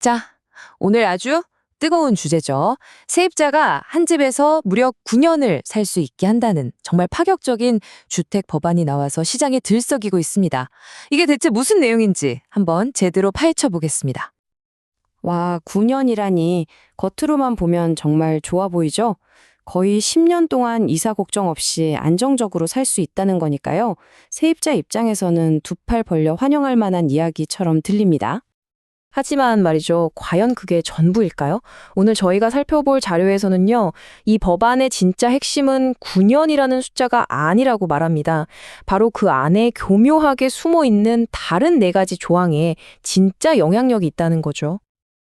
자, 오늘 아주 뜨거운 주제죠. 세입자가 한 집에서 무려 9년을 살 수 있게 한다는 정말 파격적인 주택 법안이 나와서 시장에 들썩이고 있습니다. 이게 대체 무슨 내용인지 한번 제대로 파헤쳐 보겠습니다. 와, 9년이라니 겉으로만 보면 정말 좋아 보이죠? 거의 10년 동안 이사 걱정 없이 안정적으로 살 수 있다는 거니까요. 세입자 입장에서는 두 팔 벌려 환영할 만한 이야기처럼 들립니다. 하지만 말이죠. 과연 그게 전부일까요? 오늘 저희가 살펴볼 자료에서는요. 이 법안의 진짜 핵심은 9년이라는 숫자가 아니라고 말합니다. 바로 그 안에 교묘하게 숨어 있는 다른 네 가지 조항에 진짜 영향력이 있다는 거죠.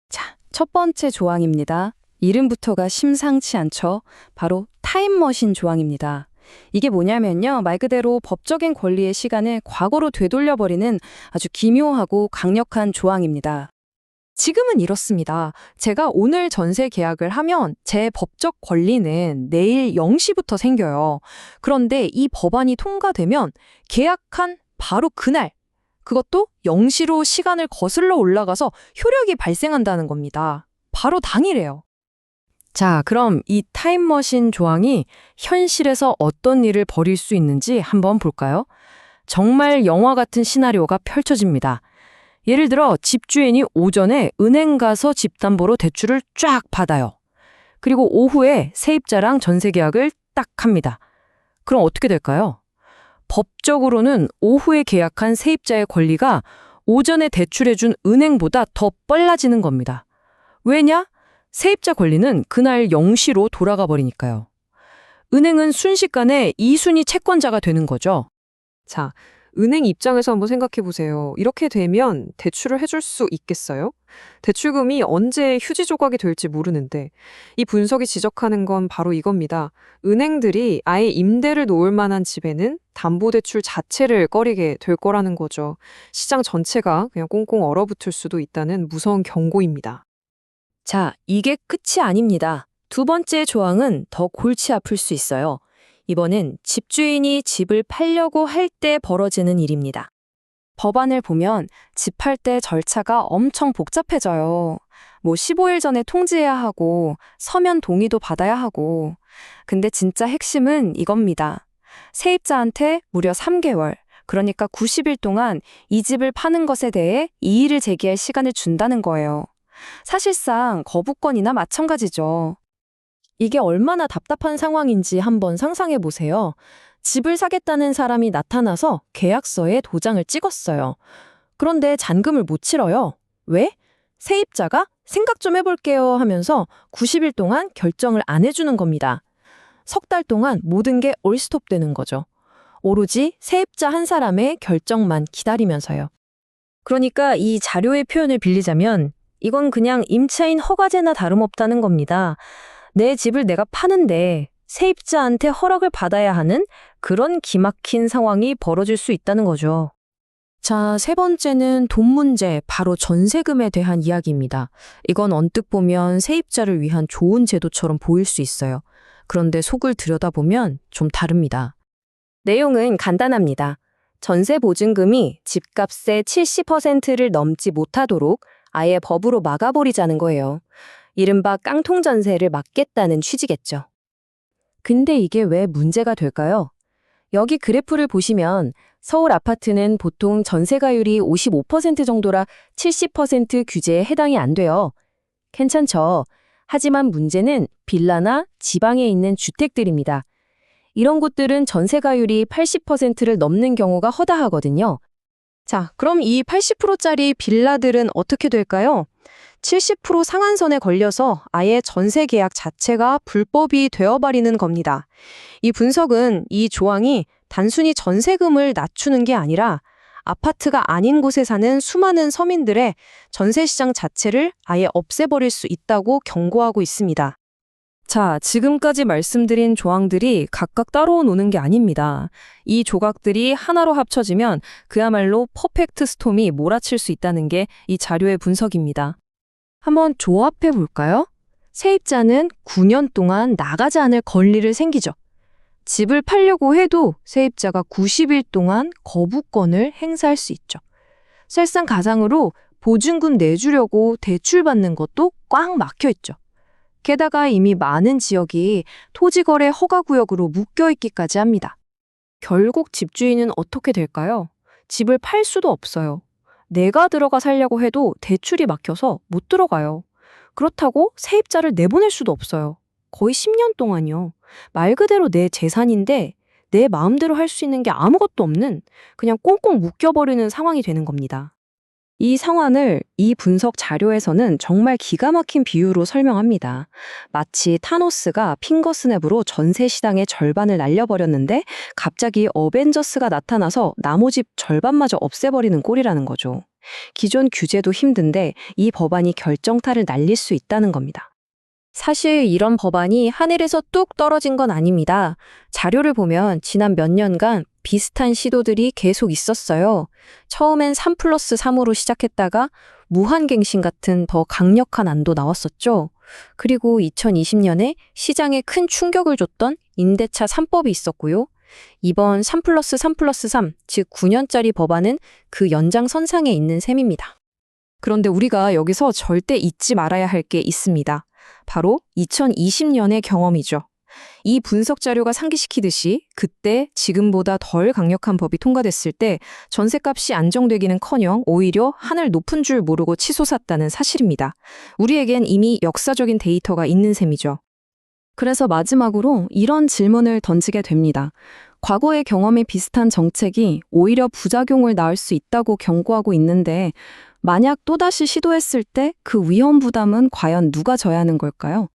자, 첫 번째 조항입니다. 이름부터가 심상치 않죠? 바로 타임머신 조항입니다. 이게 뭐냐면요. 말 그대로 법적인 권리의 시간을 과거로 되돌려버리는 아주 기묘하고 강력한 조항입니다. 지금은 이렇습니다. 제가 오늘 전세 계약을 하면 제 법적 권리는 내일 0시부터 생겨요. 그런데 이 법안이 통과되면 계약한 바로 그날, 그것도 0시로 시간을 거슬러 올라가서 효력이 발생한다는 겁니다. 바로 당일에요. 자, 그럼 이 타임머신 조항이 현실에서 어떤 일을 벌일 수 있는지 한번 볼까요? 정말 영화 같은 시나리오가 펼쳐집니다. 예를 들어 집주인이 오전에 은행 가서 집담보로 대출을 쫙 받아요. 그리고 오후에 세입자랑 전세 계약을 딱 합니다. 그럼 어떻게 될까요? 법적으로는 오후에 계약한 세입자의 권리가 오전에 대출해준 은행보다 더 빨라지는 겁니다. 왜냐? 세입자 권리는 그날 0시로 돌아가 버리니까요. 은행은 순식간에 2순위 채권자가 되는 거죠. 자, 은행 입장에서 한번 생각해 보세요. 이렇게 되면 대출을 해줄 수 있겠어요? 대출금이 언제 휴지 조각이 될지 모르는데 이 분석이 지적하는 건 바로 이겁니다. 은행들이 아예 임대를 놓을 만한 집에는 담보대출 자체를 꺼리게 될 거라는 거죠. 시장 전체가 그냥 꽁꽁 얼어붙을 수도 있다는 무서운 경고입니다. 자, 이게 끝이 아닙니다. 두 번째 조항은 더 골치 아플 수 있어요. 이번엔 집주인이 집을 팔려고 할 때 벌어지는 일입니다. 법안을 보면 집 팔 때 절차가 엄청 복잡해져요. 뭐 15일 전에 통지해야 하고 서면 동의도 받아야 하고. 근데 진짜 핵심은 이겁니다. 세입자한테 무려 3개월, 그러니까 90일 동안 이 집을 파는 것에 대해 이의를 제기할 시간을 준다는 거예요. 사실상 거부권이나 마찬가지죠. 이게 얼마나 답답한 상황인지 한번 상상해 보세요. 집을 사겠다는 사람이 나타나서 계약서에 도장을 찍었어요. 그런데 잔금을 못 치러요. 왜? 세입자가 생각 좀 해볼게요 하면서 90일 동안 결정을 안 해주는 겁니다. 석 달 동안 모든 게 올스톱되는 거죠. 오로지 세입자 한 사람의 결정만 기다리면서요. 그러니까 이 자료의 표현을 빌리자면 이건 그냥 임차인 허가제나 다름없다는 겁니다. 내 집을 내가 파는데 세입자한테 허락을 받아야 하는 그런 기막힌 상황이 벌어질 수 있다는 거죠. 자, 세 번째는 돈 문제, 바로 전세금에 대한 이야기입니다. 이건 언뜻 보면 세입자를 위한 좋은 제도처럼 보일 수 있어요. 그런데 속을 들여다보면 좀 다릅니다. 내용은 간단합니다. 전세 보증금이 집값의 70%를 넘지 못하도록 아예 법으로 막아버리자는 거예요. 이른바 깡통 전세를 막겠다는 취지겠죠. 근데 이게 왜 문제가 될까요? 여기 그래프를 보시면 서울 아파트는 보통 전세가율이 55% 정도라 70% 규제에 해당이 안 돼요. 괜찮죠? 하지만 문제는 빌라나 지방에 있는 주택들입니다. 이런 곳들은 전세가율이 80%를 넘는 경우가 허다하거든요. 자, 그럼 이 80%짜리 빌라들은 어떻게 될까요? 70% 상한선에 걸려서 아예 전세 계약 자체가 불법이 되어버리는 겁니다. 이 분석은 이 조항이 단순히 전세금을 낮추는 게 아니라 아파트가 아닌 곳에 사는 수많은 서민들의 전세 시장 자체를 아예 없애버릴 수 있다고 경고하고 있습니다. 자, 지금까지 말씀드린 조항들이 각각 따로 노는 게 아닙니다. 이 조각들이 하나로 합쳐지면 그야말로 퍼펙트 스톰이 몰아칠 수 있다는 게 이 자료의 분석입니다. 한번 조합해 볼까요? 세입자는 9년 동안 나가지 않을 권리를 생기죠. 집을 팔려고 해도 세입자가 90일 동안 거부권을 행사할 수 있죠. 설상가상으로 보증금 내주려고 대출 받는 것도 꽉 막혀 있죠. 게다가 이미 많은 지역이 토지거래 허가구역으로 묶여있기까지 합니다. 결국 집주인은 어떻게 될까요? 집을 팔 수도 없어요. 내가 들어가 살려고 해도 대출이 막혀서 못 들어가요. 그렇다고 세입자를 내보낼 수도 없어요. 거의 10년 동안요. 말 그대로 내 재산인데 내 마음대로 할 수 있는 게 아무것도 없는 그냥 꽁꽁 묶여버리는 상황이 되는 겁니다. 이 상황을 이 분석 자료에서는 정말 기가 막힌 비유로 설명합니다. 마치 타노스가 핑거스냅으로 전세 시장의 절반을 날려버렸는데 갑자기 어벤져스가 나타나서 나머지 절반마저 없애버리는 꼴이라는 거죠. 기존 규제도 힘든데 이 법안이 결정타를 날릴 수 있다는 겁니다. 사실 이런 법안이 하늘에서 뚝 떨어진 건 아닙니다. 자료를 보면 지난 몇 년간 비슷한 시도들이 계속 있었어요. 처음엔 3+3으로 시작했다가 무한갱신 같은 더 강력한 안도 나왔었죠. 그리고 2020년에 시장에 큰 충격을 줬던 임대차 3법이 있었고요. 이번 3+3+3, 즉 9년짜리 법안은 그 연장선상에 있는 셈입니다. 그런데 우리가 여기서 절대 잊지 말아야 할 게 있습니다. 바로 2020년의 경험이죠. 이 분석 자료가 상기시키듯이 그때 지금보다 덜 강력한 법이 통과됐을 때 전셋값이 안정되기는커녕 오히려 하늘 높은 줄 모르고 치솟았다는 사실입니다. 우리에겐 이미 역사적인 데이터가 있는 셈이죠. 그래서 마지막으로 이런 질문을 던지게 됩니다. 과거의 경험이 비슷한 정책이 오히려 부작용을 낳을 수 있다고 경고하고 있는데 만약 또다시 시도했을 때 그 위험 부담은 과연 누가 져야 하는 걸까요?